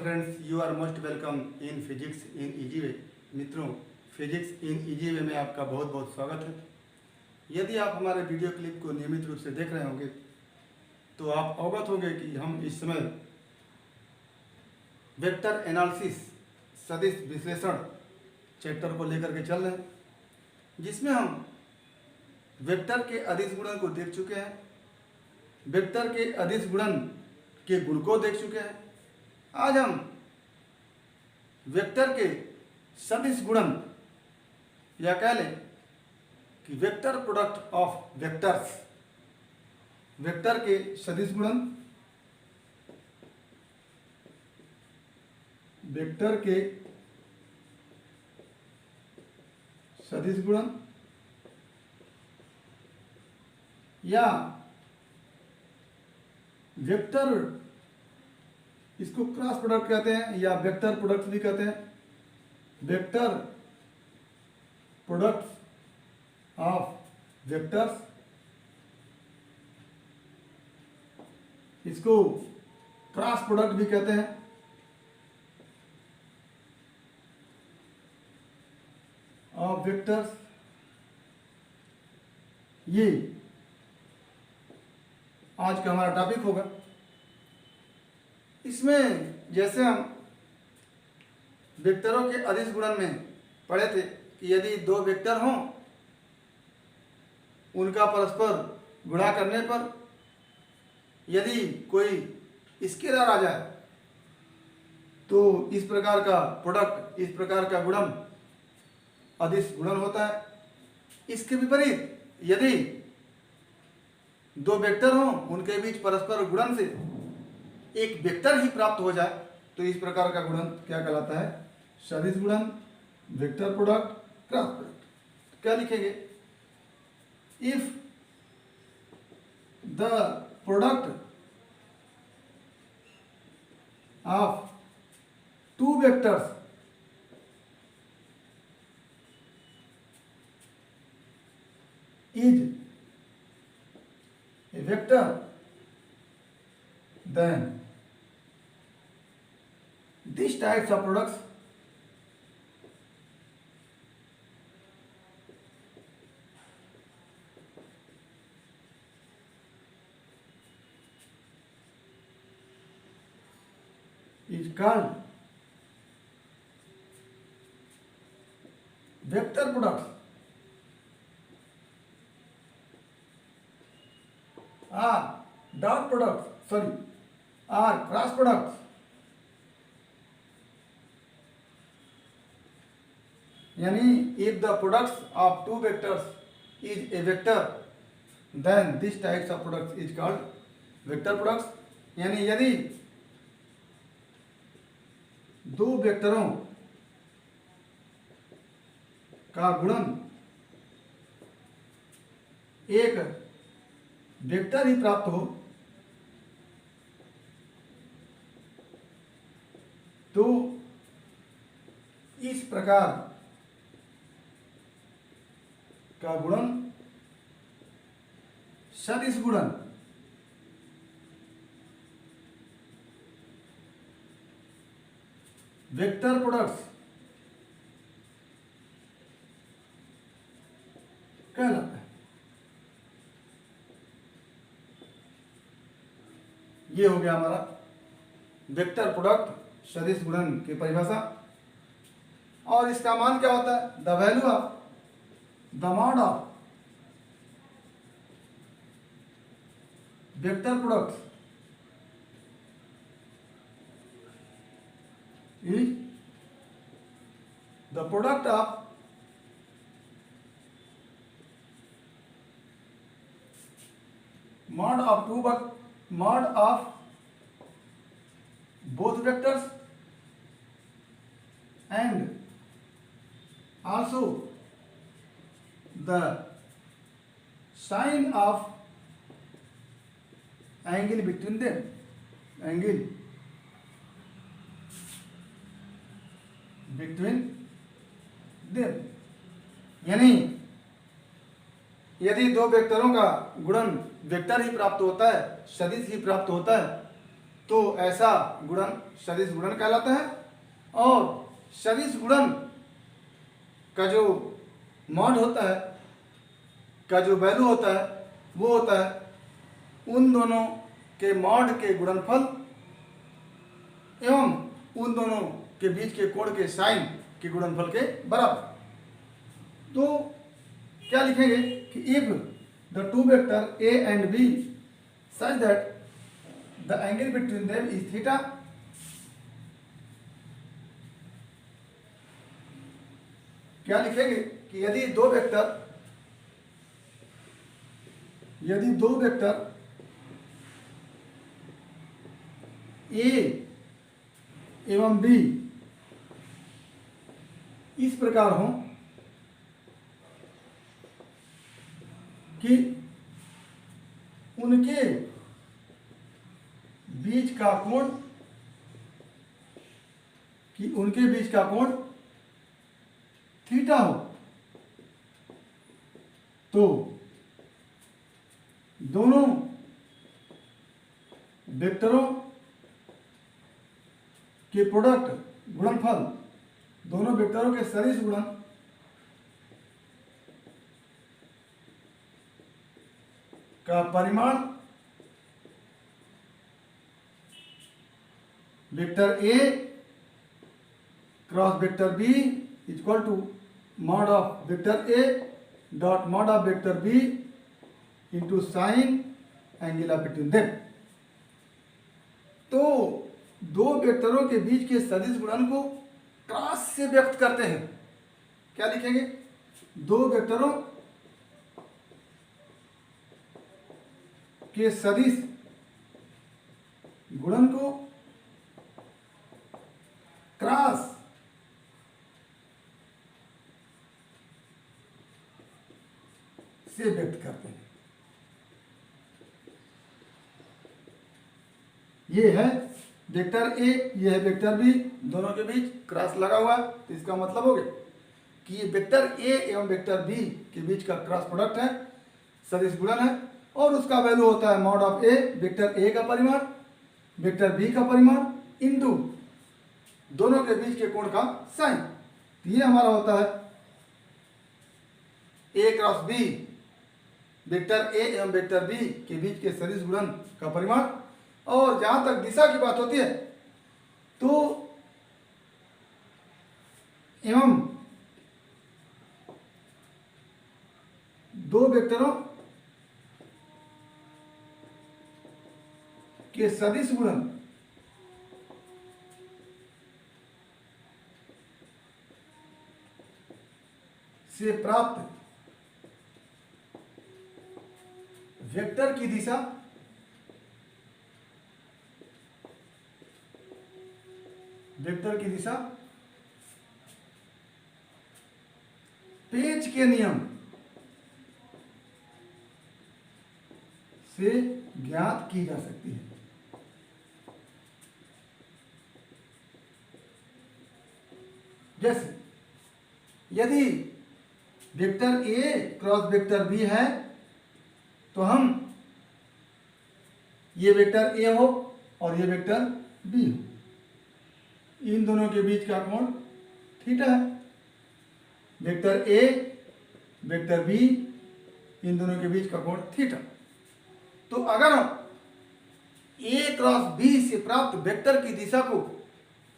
friends, you are most welcome in Physics in Easy Way। मित्रों, physics in easy way में आपका बहुत बहुत स्वागत है। यदि आप हमारे वीडियो क्लिप को नियमित रूप से देख रहे होंगे तो आप अवगत होंगे कि हम इस समय वेक्टर एनालिसिस सदिश विश्लेषण चैप्टर को लेकर के चल रहे हैं, जिसमें हम वेक्टर के अदिश गुणन को देख चुके हैं, वेक्टर के अदिश गुणन के गुण को देख चुके हैं। आज हम वेक्टर के सदिश गुणन या कह लें कि vector product of vectors, vector के सदिश गुणन, वेक्टर के सदिश गुणन या वेक्टर, इसको क्रॉस प्रोडक्ट कहते हैं या वेक्टर प्रोडक्ट भी कहते हैं। वेक्टर प्रोडक्ट ऑफ वेक्टर्स, इसको क्रॉस प्रोडक्ट भी कहते हैं। ऑफ वेक्टर्स, ये आज का हमारा टॉपिक होगा। इसमें जैसे हम वेक्टरों के अदिश गुणन में पढ़े थे कि यदि दो वेक्टर हों, उनका परस्पर गुणा करने पर यदि कोई स्केलर आ जाए तो इस प्रकार का प्रोडक्ट, इस प्रकार का गुणन अदिश गुणन होता है। इसके विपरीत यदि दो वेक्टर हों, उनके बीच परस्पर गुणन से एक वेक्टर ही प्राप्त हो जाए तो इस प्रकार का गुणन क्या कहलाता है? सदिश गुणन, वेक्टर प्रोडक्ट, क्रॉस प्रोडक्ट। क्या लिखेंगे? If the product of two vectors is a vector, then these types of products is called vector products or dot products, or cross products। यानी if the products of two vectors is a vector, then this types of products is called vector products। यानी यदि दो वेक्टरों का गुणन एक vector ही प्राप्त हो तो इस प्रकार का गुणन सदिश गुणन वेक्टर प्रोडक्ट्स कहलाता है। ये हो गया हमारा वेक्टर प्रोडक्ट सदिश गुणन की परिभाषा। और इसका मान क्या होता है? The value of the mod of vector product is the product of mod of both vectors and also the sine of angle between them, angle between them। यानी यदि दो वेक्टरों का गुणन वेक्टर ही प्राप्त होता है, सदिश ही प्राप्त होता है, तो ऐसा गुणन सदिश गुणन कहलाता है। और सदिश गुणन का जो मॉड होता है, का जो वैल्यू होता है, वो होता है उन दोनों के मॉड के गुणनफल एवं उन दोनों के बीच के कोण के साइन के गुणनफल के बराबर। तो क्या लिखेंगे कि if the two vector A and B such that the angle between them is theta, क्या लिखेंगे कि यदि दो वेक्टर ए एवं बी इस प्रकार हों कि उनके बीच का कोण थीटा हो, तो दोनों वेक्टरों के प्रोडक्ट गुणनफल, दोनों वेक्टरों के सदिश गुणन का परिमाण vector A cross vector B equal to mod of vector A dot mod of vector B into sine angular between them. तो दो वेक्टरों के बीच के सदिश गुणन को क्रॉस से व्यक्त करते हैं। क्या लिखेंगे? दो वेक्टरों के सदिश गुणन को क्रॉस से व्यक्त करते हैं। ये है वेक्टर ए, ये है वेक्टर बी, दोनों के बीच क्रॉस लगा हुआ है। तो इसका मतलब हो गया कि ये वेक्टर ए एवं वेक्टर बी के बीच का क्रॉस प्रोडक्ट है, सदिश गुणन है, और उसका वैल्यू होता है mod of A, vector A का परिमाण, वेक्टर बी का परिमाण इंटू दोनों के बीच के कोण का साइन। तो ये हमारा होता है ए क्रॉस बी, वेक्टर ए एवं वेक्टर बी के बीच के सदिश गुणन का परिमाण। और जहां तक दिशा की बात होती है तो एवं दो वेक्टरों के सदिश गुणन से प्राप्त वेक्टर की दिशा पेच के नियम से ज्ञात की जा सकती है। जैसे यदि vector A cross vector B है तो हम ये वेक्टर ए हो और ये वेक्टर बी हो, इन दोनों के बीच का कोण थीटा है। Vector A vector be in दोनों के बीच का कोण थीटा। तो अगर हम ए क्रॉस बी से प्राप्त वेक्टर की दिशा को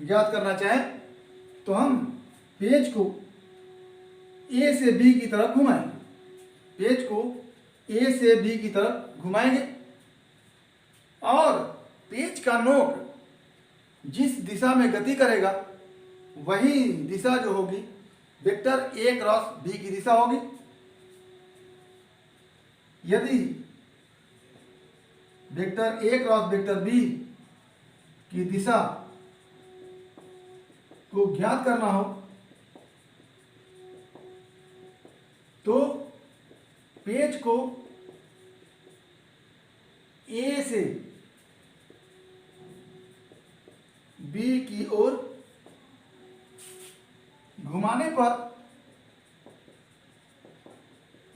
ज्ञात करना चाहें तो हम पेज को ए से बी की तरफ घुमाएंगे, पेज को ए से बी की तरफ घुमाएंगे और पेज का नोक जिस दिशा में गति करेगा वही दिशा जो होगी वेक्टर ए क्रॉस बी की दिशा होगी। यदि vector A cross vector B की दिशा को ज्ञात करना हो तो पेज को ए से बी की ओर घुमाने पर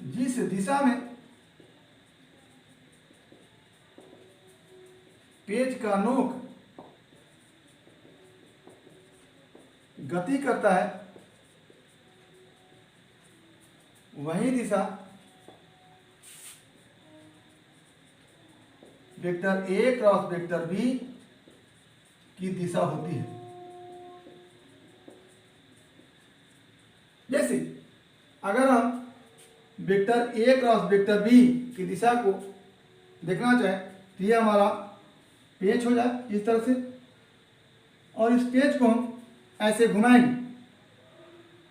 जिस दिशा में पेज का नोक गति करता है वही दिशा vector A cross vector B की दिशा होती है। जैसे अगर हम vector A cross vector B की दिशा को देखना चाहें तो ये हमारा पेज हो जाए इस तरह से, और इस पेज को हम ऐसे घुमाएंगे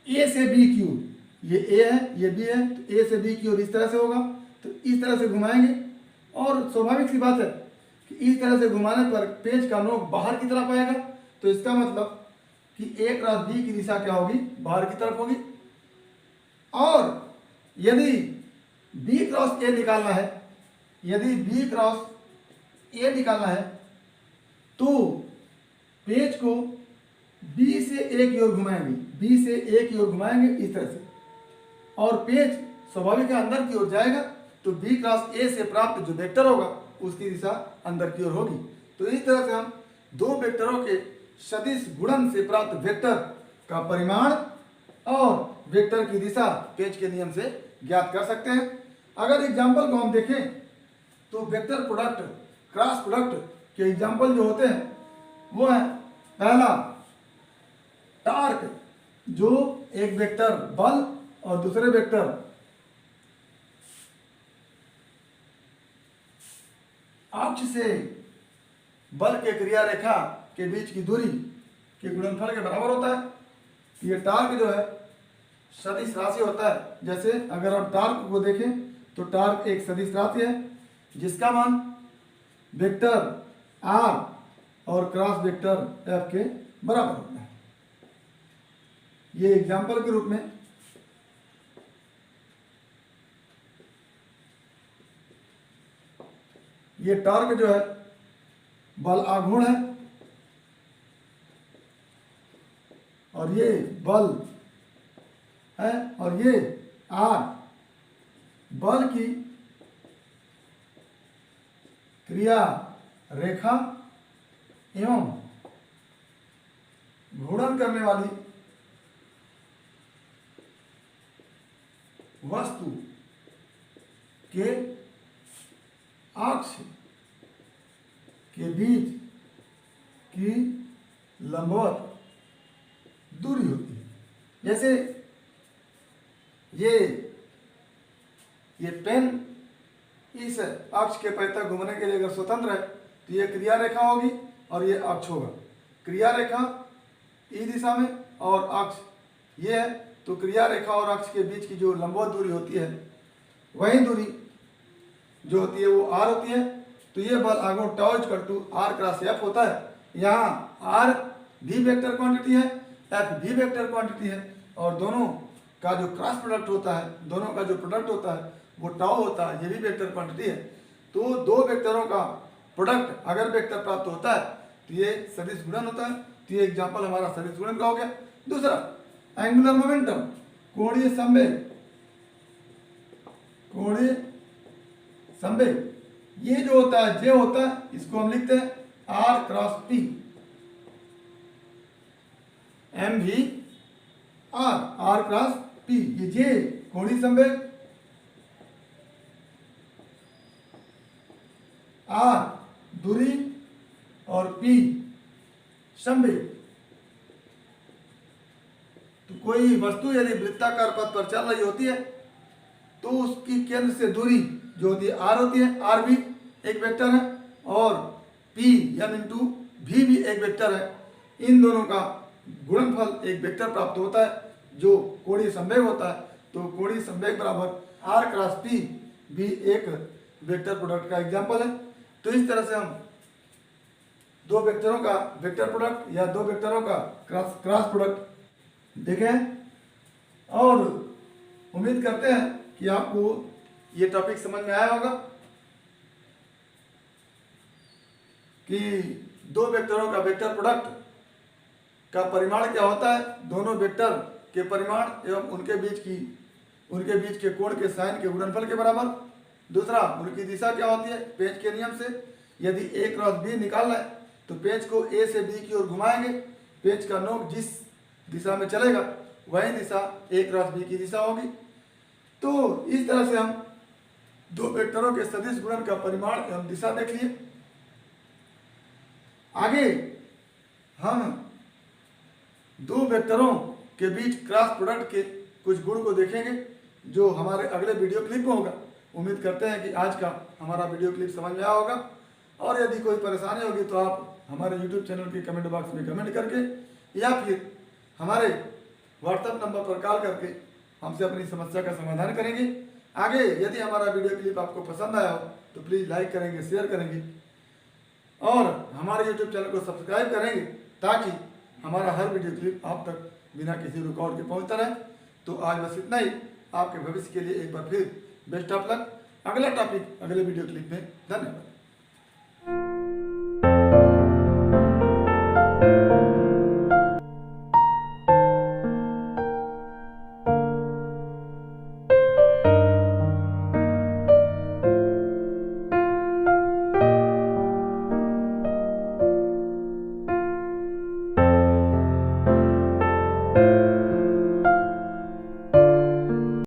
ए से बी की ओर, ये ए है ये बी है, तो ए से बी की ओर इस तरह से होगा, तो इस तरह से घुमाएंगे और स्वाभाविक सी बात है कि इस तरह से घुमाने पर पेज का नोक बाहर की तरफ आएगा, तो इसका मतलब कि ए क्रॉस बी की दिशा क्या होगी, बाहर की तरफ होगी। और यदि बी क्रॉस ए निकालना है, यदि बी क्रॉस ए निकालना है तो पेज को बी से ए की ओर घुमाएंगे, बी से ए की ओर घुमाएंगे इस तरह से, और पेज स्वाभाविक अंदर की ओर जाएगा, तो बी क्रॉस ए से प्राप्त जो वेक्टर होगा उसकी दिशा अंदर की ओर होगी। तो इस तरह से हम दो वेक्टरों के सदिश गुणन से प्राप्त वेक्टर का परिमाण और वेक्टर की दिशा पेज के नियम से ज्ञात कर सकते हैं। अगर एग्जाम्पल को हम देखें तो वेक्टर प्रोडक्ट क्रॉस प्रोडक्ट के एग्जाम्पल जो होते हैं वो है, पहला टार्क, जो एक वेक्टर बल और दूसरे वेक्टर अक्ष से बल के क्रिया रेखा के बीच की दूरी के गुणनफल के बराबर होता है। ये टार्क जो है सदिश राशि होता है। जैसे अगर हम टार्क को देखें तो टार्क एक सदिश राशि है जिसका मान वेक्टर आर और क्रॉस वेक्टर एफ के बराबर होता है। ये एग्जाम्पल के रूप में ये टॉर्क जो है बल आघूर्ण है और ये बल है, और ये आर बल की क्रिया रेखा एवं घूर्णन करने वाली वस्तु के अक्ष के बीच की लंबवत दूरी होती है। जैसे ये पेन इस अक्ष के परितः घूमने के लिए अगर स्वतंत्र है तो ये क्रिया रेखा होगी और ये अक्ष होगा। क्रिया रेखा ई दिशा में और अक्ष ये है, तो क्रिया रेखा और अक्ष के बीच की जो लंबवत दूरी होती है वही दूरी जो होती है वो आर होती है। तो ये बल आघूर्ण tau equal to R cross F होता है। यहाँ आर भी वेक्टर क्वांटिटी है, एफ भी वेक्टर क्वांटिटी है, और दोनों का जो क्रॉस प्रोडक्ट होता है, दोनों का जो प्रोडक्ट होता है वो टाउ होता है, ये भी वेक्टर क्वांटिटी है। तो दो वेक्टरों का प्रोडक्ट अगर वेक्टर प्राप्त होता है तो ये सदिश गुणन होता है। तो ये एग्जाम्पल हमारा सदिश गुणन का हो गया। दूसरा एंगुलर मोमेंटम, कोणीय संवेग, कोणीय संवेग ये जो होता है जे होता है, इसको हम लिखते हैं आर क्रॉस पी, एम भी आर, आर क्रॉस पी, ये जे कोणीय संवेग, आर दूरी और पी संवेग। तो कोई वस्तु यदि वृत्ताकार पथ पर चल रही होती है तो उसकी केंद्र से दूरी जो होती है आर होती है, आर भी एक वेक्टर है और पी एम इंटू भी एक वेक्टर है। इन दोनों का गुणनफल एक वेक्टर प्राप्त होता है जो कोणीय संवेग होता है। तो कोणीय संवेग बराबर आर क्रॉस पी भी एक वेक्टर प्रोडक्ट का एग्जाम्पल है। तो इस तरह से हम दो वेक्टरों का वेक्टर प्रोडक्ट या दो वेक्टरों का क्रॉस प्रोडक्ट देखें और उम्मीद करते हैं कि आपको ये टॉपिक समझ में आया होगा कि दो वेक्टरों का वेक्टर प्रोडक्ट का परिमाण क्या होता है, दोनों वेक्टर के परिमाण एवं उनके बीच के कोण के साइन के गुणनफल के बराबर। दूसरा, उनकी दिशा क्या होती है पेज के नियम से। यदि ए क्रॉस बी निकालना है तो पेंच को ए से बी की ओर घुमाएंगे, पेंच का नोक जिस दिशा में चलेगा वही दिशा ए क्रॉस बी की दिशा होगी। तो इस तरह से हम दो वेक्टरों के सदिश गुणन का परिमाण एवं दिशा देख लिए। आगे हम दो वेक्टरों के बीच क्रॉस प्रोडक्ट के कुछ गुण को देखेंगे जो हमारे अगले वीडियो क्लिप में होगा। उम्मीद करते हैं कि आज का हमारा वीडियो क्लिप समझ में आया होगा, और यदि कोई परेशानी होगी तो आप हमारे YouTube चैनल के कमेंट बॉक्स में कमेंट करके या फिर हमारे व्हाट्सएप नंबर पर कॉल करके हमसे अपनी समस्या का समाधान करेंगे। आगे यदि हमारा वीडियो क्लिप आपको पसंद आया हो तो प्लीज़ लाइक करेंगे, शेयर करेंगे और हमारे YouTube चैनल को सब्सक्राइब करेंगे ताकि हमारा हर वीडियो क्लिप आप तक बिना किसी रुकावट के पहुंचता रहे। तो आज बस इतना ही। आपके भविष्य के लिए एक बार फिर बेस्ट ऑफ लक। अगला टॉपिक अगले वीडियो क्लिप में। धन्यवाद।